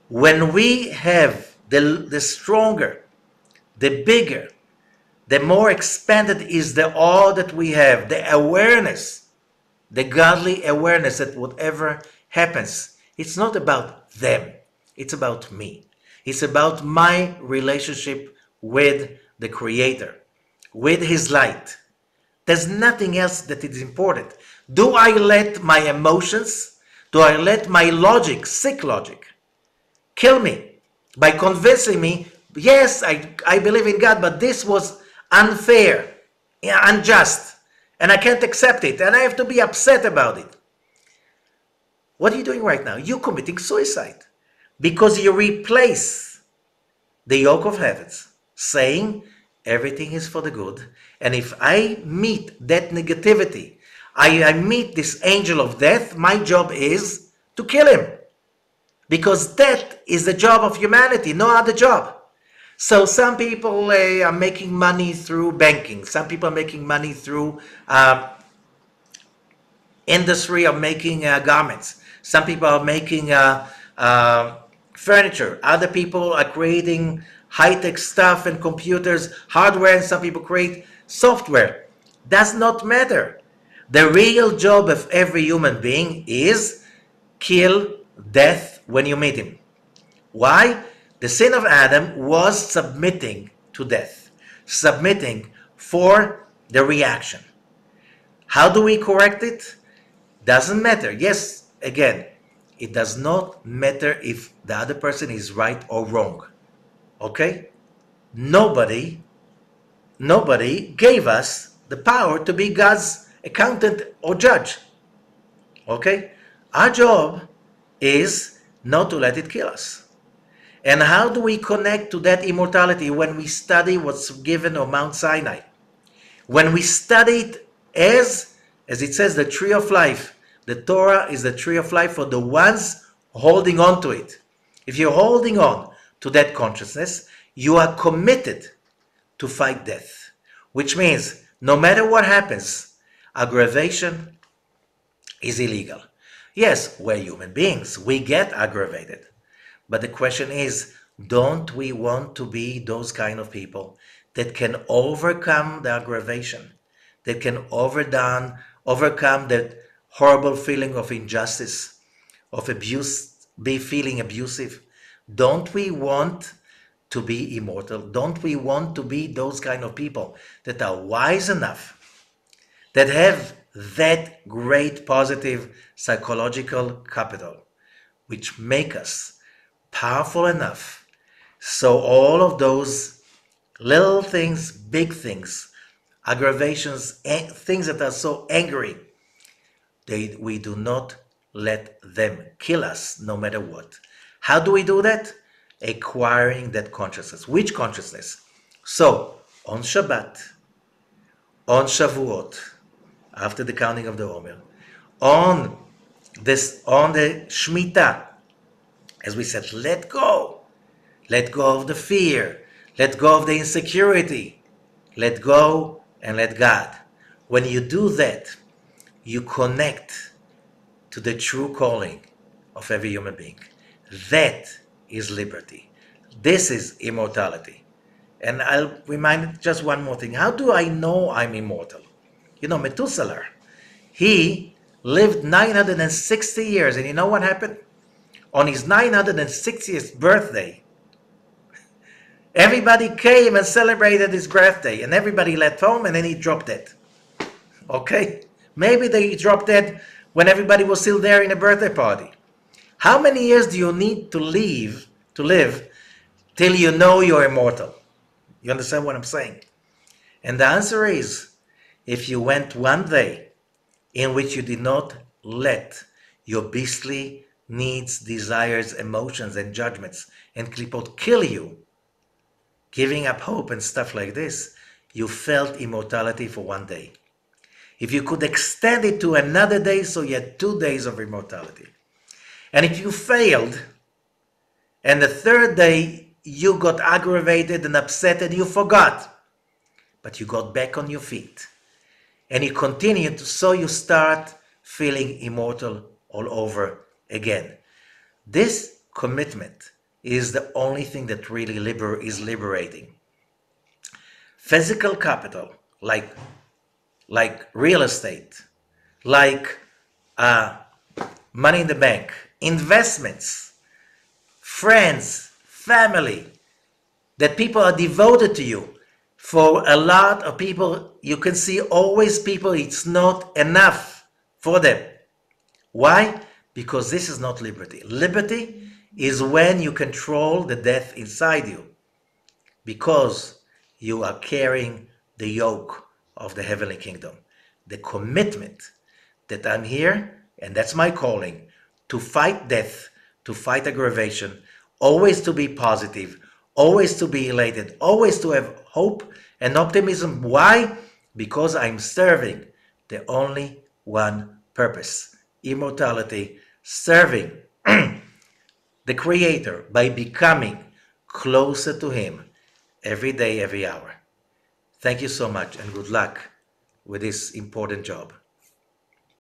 When we have the stronger, the bigger, the more expanded is the awe that we have, the awareness, the godly awareness that whatever happens, it's not about them, it's about me. It's about my relationship with the Creator, with His light. There's nothing else that is important. Do I let my emotions, do I let my logic, sick logic, kill me by convincing me, yes, I believe in God, but this was unfair, unjust, and I can't accept it, and I have to be upset about it. What are you doing right now? You're committing suicide because you replace the yoke of heavens, saying everything is for the good, and if I meet that negativity, I meet this angel of death, my job is to kill him. Because that is the job of humanity, no other job. So some people are making money through banking. Some people are making money through industry of making garments. Some people are making furniture. Other people are creating high-tech stuff and computers, hardware, and some people create software. Does not matter. The real job of every human being is kill death when you meet him. Why? The sin of Adam was submitting to death, submitting for the reaction. How do we correct it? Doesn't matter. Yes, again, it does not matter if the other person is right or wrong. Okay? Nobody gave us the power to be God's accountant or judge. Okay? Our job is not to let it kill us. And how do we connect to that immortality when we study what's given on Mount Sinai? When we study it as it says, the tree of life. The Torah is the tree of life for the ones holding on to it. if you're holding on to that consciousness, you are committed to fight death, which means no matter what happens, aggravation is illegal. Yes, we're human beings. We get aggravated. But the question is, don't we want to be those kind of people that can overcome the aggravation, that can overcome that horrible feeling of injustice, of abuse, be feeling abusive? Don't we want to be immortal? Don't we want to be those kind of people that are wise enough, that have that great positive psychological capital, which make us powerful enough so all of those little things, big things, aggravations, things that are so angry, we do not let them kill us no matter what. How do we do that? Acquiring that consciousness. Which consciousness? So, on Shabbat, on Shavuot, after the counting of the Omer, on the Shmitah, as we said, let go of the fear, let go of the insecurity, let go and let God. When you do that, you connect to the true calling of every human being. That is liberty. This is immortality. And I'll remind just one more thing. How do I know I'm immortal? You know, Methuselah, he lived 960 years, and you know what happened? On his 960th birthday, everybody came and celebrated his birthday, and everybody left home, and then he dropped dead. Okay? Maybe they dropped dead when everybody was still there in a birthday party. How many years do you need to live till you know you're immortal? You understand what I'm saying? And the answer is, if you went one day in which you did not let your beastly needs, desires, emotions, and judgments and klipot kill you, giving up hope and stuff like this, you felt immortality for one day. If you could extend it to another day, so you had 2 days of immortality. And if you failed, and the third day you got aggravated and upset and you forgot, but you got back on your feet, and you continued, so you start feeling immortal all over again. This commitment is the only thing that really is liberating. Physical capital, like real estate, like money in the bank, investments, friends, family, that people are devoted to you. For a lot of people, you can see always people, it's not enough for them. Why? Because this is not liberty. Liberty is when you control the death inside you, because you are carrying the yoke of the heavenly kingdom. The commitment that I'm here, and that's my calling, to fight death, to fight aggravation, always to be positive, always to be elated, always to have hope and optimism. Why? Because I'm serving the only one purpose, immortality, serving the Creator by becoming closer to Him every day, every hour. Thank you so much, and good luck with this important job.